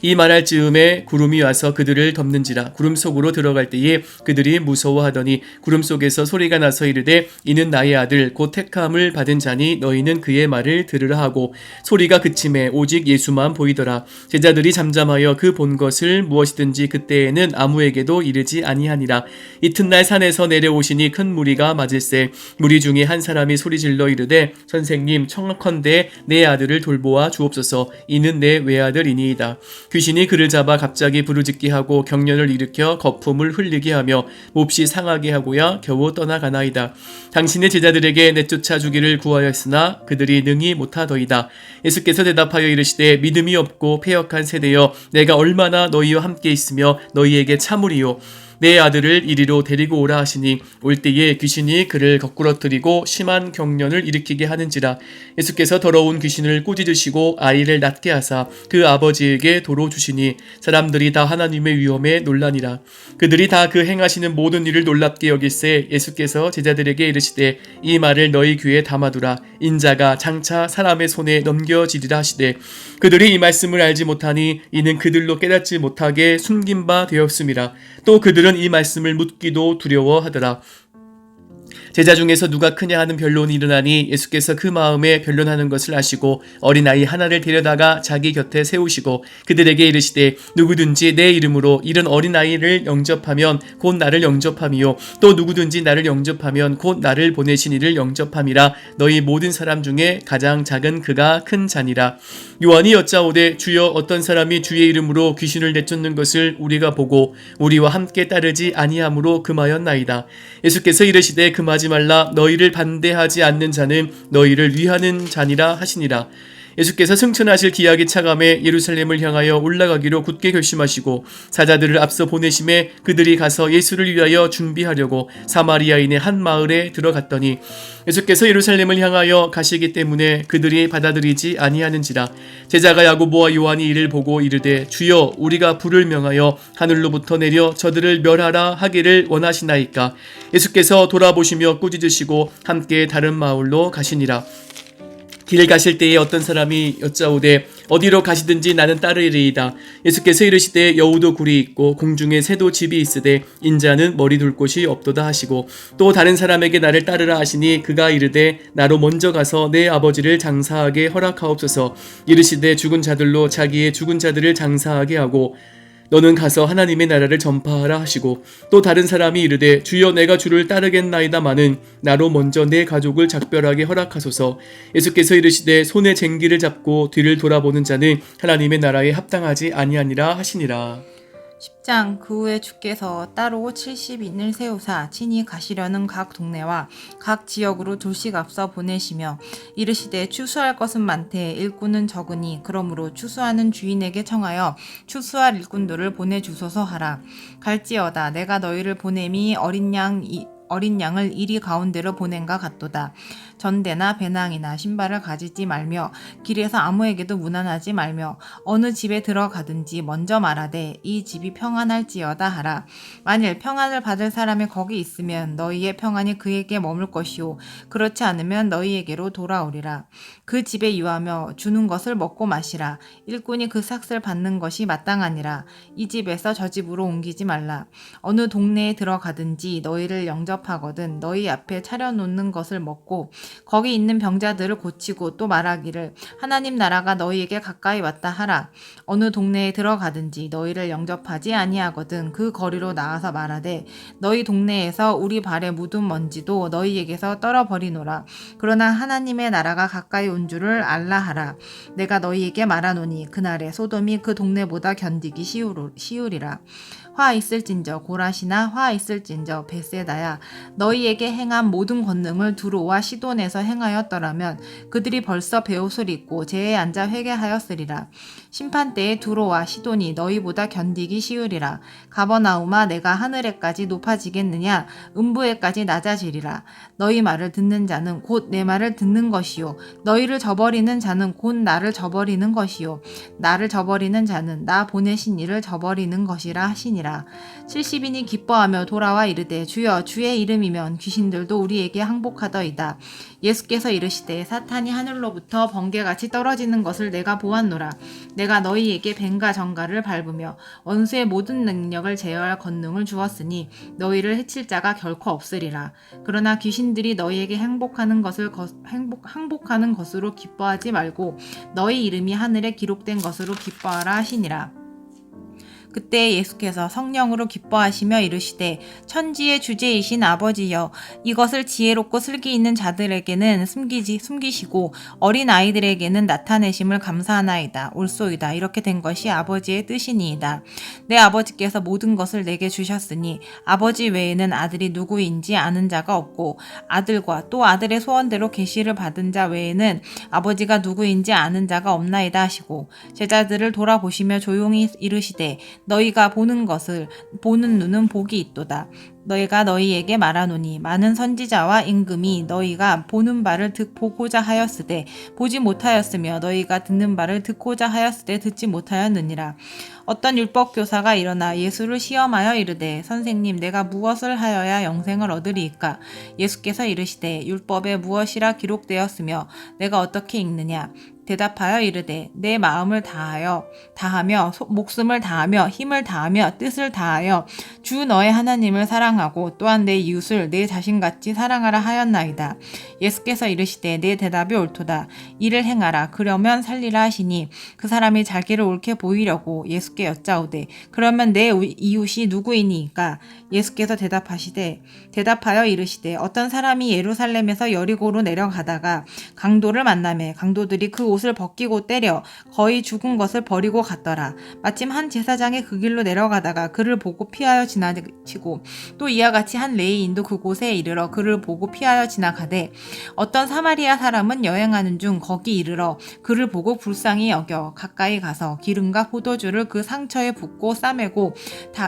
이 말할 즈음에 구름이 와서 그들을 덮는지라. 구름 속으로 들어갈 때에 그들이 무서워하더니 구름 속에서 소리가 나서 이르되 이는 나의 아들 곧 택함을 받은 자니 너희는 그의 말을 들으라 하고 소리가 그침에 오직 예수만 보이더라. 제자들이 잠잠하여 그 본 것을 무엇이든지 그때에는 아무에게도 이르지 아니하니라. 이튿날 산에서 내려오시니 큰 무리가 맞을세. 무리 중에 한 사람이 소리질러 이르되 선생님 청컨대 내 아들을 돌보아 주옵소서. 이는 내 외아들이니이다. 귀신이 그를 잡아 갑자기 부르짖게 하고 경련을 일으켜 거품을 흘리게 하며 몹시 상하게 하고야 겨우 떠나가나이다. 당신의 제자들에게 내쫓아 주기를 구하였으나 그들이 능히 못하더이다. 예수께서 대답하여 이르시되 믿음이 없고 패역한 세대여 내가 얼마나 너희와 함께 있으며 너희에게 참으리요. 내 아들을 이리로 데리고 오라 하시니 올 때에 귀신이 그를 거꾸러뜨리고 심한 경련을 일으키게 하는지라. 예수께서 더러운 귀신을 꾸짖으시고 아이를 낫게 하사 그 아버지에게 도로 주시니 사람들이 다 하나님의 위엄에 놀라니라. 그들이 다 그 행하시는 모든 일을 놀랍게 여길세 예수께서 제자들에게 이르시되 이 말을 너희 귀에 담아두라. 인자가 장차 사람의 손에 넘겨지리라 하시되 그들이 이 말씀을 알지 못하니 이는 그들로 깨닫지 못하게 숨긴 바 되었음이라. 또 그들은 이 말씀을 묻기도 두려워하더라. 제자 중에서 누가 크냐 하는 변론이 일어나니 예수께서 그 마음에 변론하는 것을 아시고 어린아이 하나를 데려다가 자기 곁에 세우시고 그들에게 이르시되 누구든지 내 이름으로 이런 어린아이를 영접하면 곧 나를 영접함이요 또 누구든지 나를 영접하면 곧 나를 보내신 이를 영접함이라. 너희 모든 사람 중에 가장 작은 그가 큰 자니라. 요한이 여짜오되 주여 어떤 사람이 주의 이름으로 귀신을 내쫓는 것을 우리가 보고 우리와 함께 따르지 아니함으로 금하였나이다. 예수께서 이르시되 금하지 말라. 너희를 반대하지 않는 자는 너희를 위하는 자니라 하시니라. 예수께서 승천하실 기약이 차감해 예루살렘을 향하여 올라가기로 굳게 결심하시고 사자들을 앞서 보내심에 그들이 가서 예수를 위하여 준비하려고 사마리아인의 한 마을에 들어갔더니 예수께서 예루살렘을 향하여 가시기 때문에 그들이 받아들이지 아니하는지라. 제자가 야고보와 요한이 이를 보고 이르되 주여 우리가 불을 명하여 하늘로부터 내려 저들을 멸하라 하기를 원하시나이까. 예수께서 돌아보시며 꾸짖으시고 함께 다른 마을로 가시니라. 길 가실 때에 어떤 사람이 여짜오되 어디로 가시든지 나는 따르리이다. 예수께서 이르시되 여우도 굴이 있고 공중에 새도 집이 있으되 인자는 머리 둘 곳이 없도다 하시고 또 다른 사람에게 나를 따르라 하시니 그가 이르되 나로 먼저 가서 내 아버지를 장사하게 허락하옵소서. 이르시되 죽은 자들로 자기의 죽은 자들을 장사하게 하고 너는 가서 하나님의 나라를 전파하라 하시고 또 다른 사람이 이르되 주여 내가 주를 따르겠나이다마는 나로 먼저 내 가족을 작별하게 허락하소서. 예수께서 이르시되 손에 쟁기를 잡고 뒤를 돌아보는 자는 하나님의 나라에 합당하지 아니하니라 하시니라. 10장. 그 후에 주께서 따로 70인을 세우사 친히 가시려는 각 동네와 각 지역으로 둘씩 앞서 보내시며 이르시되 추수할 것은 많되 일꾼은 적으니 그러므로 추수하는 주인에게 청하여 추수할 일꾼들을 보내주소서 하라. 갈지어다 내가 너희를 보냄이 어린 양을 이리 가운데로 보낸가 같도다. 전대나 배낭이나 신발을 가지지 말며 길에서 아무에게도 무난하지 말며 어느 집에 들어가든지 먼저 말하되 이 집이 평안할지어다 하라. 만일 평안을 받을 사람이 거기 있으면 너희의 평안이 그에게 머물 것이요 그렇지 않으면 너희에게로 돌아오리라. 그 집에 유하며 주는 것을 먹고 마시라. 일꾼이 그 삭을 받는 것이 마땅하니라. 이 집에서 저 집으로 옮기지 말라. 어느 동네에 들어가든지 너희를 영접하거든 너희 앞에 차려놓는 것을 먹고 거기 있는 병자들을 고치고 또 말하기를 하나님 나라가 너희에게 가까이 왔다 하라. 어느 동네에 들어가든지 너희를 영접하지 아니하거든 그 거리로 나가서 말하되 너희 동네에서 우리 발에 묻은 먼지도 너희에게서 떨어버리노라. 그러나 하나님의 나라가 가까이 온 줄을 알라 하라. 내가 너희에게 말하노니 그날에 소돔이 그 동네보다 견디기 쉬우리라. 화 있을진저 고라시나 화 있을진저 벳세다야. 너희에게 행한 모든 권능을 두로와 시돈에서 행하였더라면 그들이 벌써 배옷을 입고 제에 앉아 회개하였으리라. 심판때에 두로와 시돈이 너희보다 견디기 쉬우리라. 가버나움아 내가 하늘에까지 높아지겠느냐 음부에까지 낮아지리라. 너희 말을 듣는 자는 곧 내 말을 듣는 것이요 너희를 저버리는 자는 곧 나를 저버리는 것이요 나를 저버리는 자는 나 보내신 이를 저버리는 것이라 하시니라. 하시니라. 70인이 기뻐하며 돌아와 이르되 주여 주의 이름이면 귀신들도 우리에게 항복하더이다. 예수께서 이르시되 사탄이 하늘로부터 번개같이 떨어지는 것을 내가 보았노라. 내가 너희에게 뱀과 정갈을 밟으며 원수의 모든 능력을 제어할 권능을 주었으니 너희를 해칠 자가 결코 없으리라. 그러나 귀신들이 너희에게 항복하는 것으로 기뻐하지 말고 너희 이름이 하늘에 기록된 것으로 기뻐하라 하시니라. 그때 예수께서 성령으로 기뻐하시며 이르시되 천지의 주제이신 아버지여 이것을 지혜롭고 슬기 있는 자들에게는 숨기시고 어린 아이들에게는 나타내심을 감사하나이다. 옳소이다. 이렇게 된 것이 아버지의 뜻이니이다. 내 아버지께서 모든 것을 내게 주셨으니 아버지 외에는 아들이 누구인지 아는 자가 없고 아들과 또 아들의 소원대로 계시를 받은 자 외에는 아버지가 누구인지 아는 자가 없나이다 하시고 제자들을 돌아보시며 조용히 이르시되 너희가 보는 눈은 복이 있도다. 너희가 너희에게 말하노니 많은 선지자와 임금이 너희가 보는 바를 보고자 하였으되 보지 못하였으며 너희가 듣는 바를 듣고자 하였으되 듣지 못하였느니라. 어떤 율법교사가 일어나 예수를 시험하여 이르되 선생님 내가 무엇을 하여야 영생을 얻으리이까? 예수께서 이르시되 율법에 무엇이라 기록되었으며 내가 어떻게 읽느냐? 대답하여 이르되 내 마음을 다하며 목숨을 다하며 힘을 다하며 뜻을 다하여 주 너의 하나님을 사랑하고 또한 내 이웃을 내 자신같이 사랑하라 하였나이다. 예수께서 이르시되 내 대답이 옳도다. 이를 행하라. 그러면 살리라 하시니 그 사람이 자기를 옳게 보이려고 예수께 여짜오되 그러면 내 이웃이 누구이니까? 예수께서 대답하여 이르시되 어떤 사람이 예루살렘에서 여리고로 내려가다가 강도를 만나매 강도들이 그 옷을 벗기고 때려 거의 죽은 것을 버리고 갔더라. 마침 한 제사장이 그 길로 내려가다가 그를 보고 피하여 지나치고 또 이와 같이 한 레위인도 그곳에 이르러 그를 보고 피하여 지나가되 어떤 사마리아 사람은 여행하는 중 거기 이르러 그를 보고 불쌍히 여겨 가까이 가서 기름과 포도주를 그 상처에 붓고 싸매고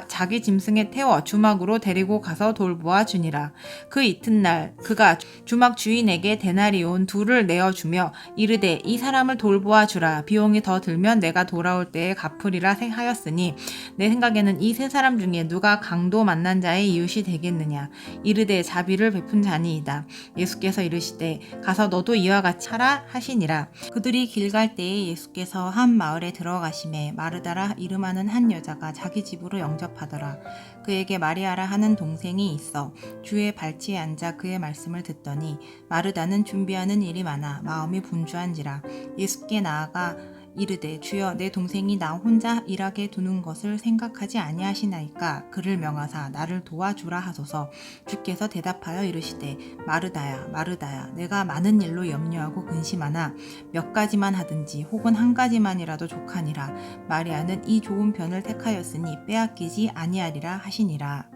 자기 짐승에 태워 주막으로 데리고 가서 돌보아 주니라. 그 이튿날 그가 주막 주인에게 데나리온 2를 내어주며 이르되 이 사람을 돌보아 주라. 비용이 더 들면 내가 돌아올 때에 갚으리라 하였으니 내 생각에는 이 3사람 중에 누가 강도 만난 자의 이웃이 되겠느냐? 이르되 자비를 베푼 자니이다. 예수께서 이르시되 가서 너도 이와 같이 하라 하시니라. 그들이 길 갈 때에 예수께서 한 마을에 들어가시매 마르다라 이름하는 한 여자가 자기 집으로 영접하더라. 그에게 마리아라 하는 동생이 있어 주의 발치에 앉아 그의 말씀을 듣더니 마르다는 준비하는 일이 많아 마음이 분주한지라. 예수께 나아가 이르되 주여 내 동생이 나 혼자 일하게 두는 것을 생각하지 아니하시나이까? 그를 명하사 나를 도와주라 하소서. 주께서 대답하여 이르시되 마르다야 마르다야 내가 많은 일로 염려하고 근심하나 몇 가지만 하든지 혹은 한 가지만이라도 족하니라. 마리아는 이 좋은 편을 택하였으니 빼앗기지 아니하리라 하시니라.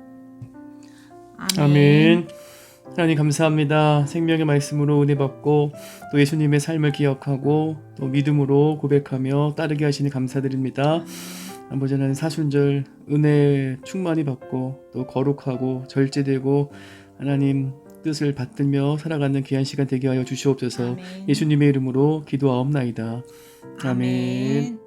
아멘. 하나님 감사합니다. 생명의 말씀으로 은혜 받고 또 예수님의 삶을 기억하고 또 믿음으로 고백하며 따르게 하시니 감사드립니다. 아버지 하나님 사순절 은혜 충만히 받고 또 거룩하고 절제되고 하나님 뜻을 받들며 살아가는 귀한 시간 되게 하여 주시옵소서. 아멘. 예수님의 이름으로 기도하옵나이다. 아멘.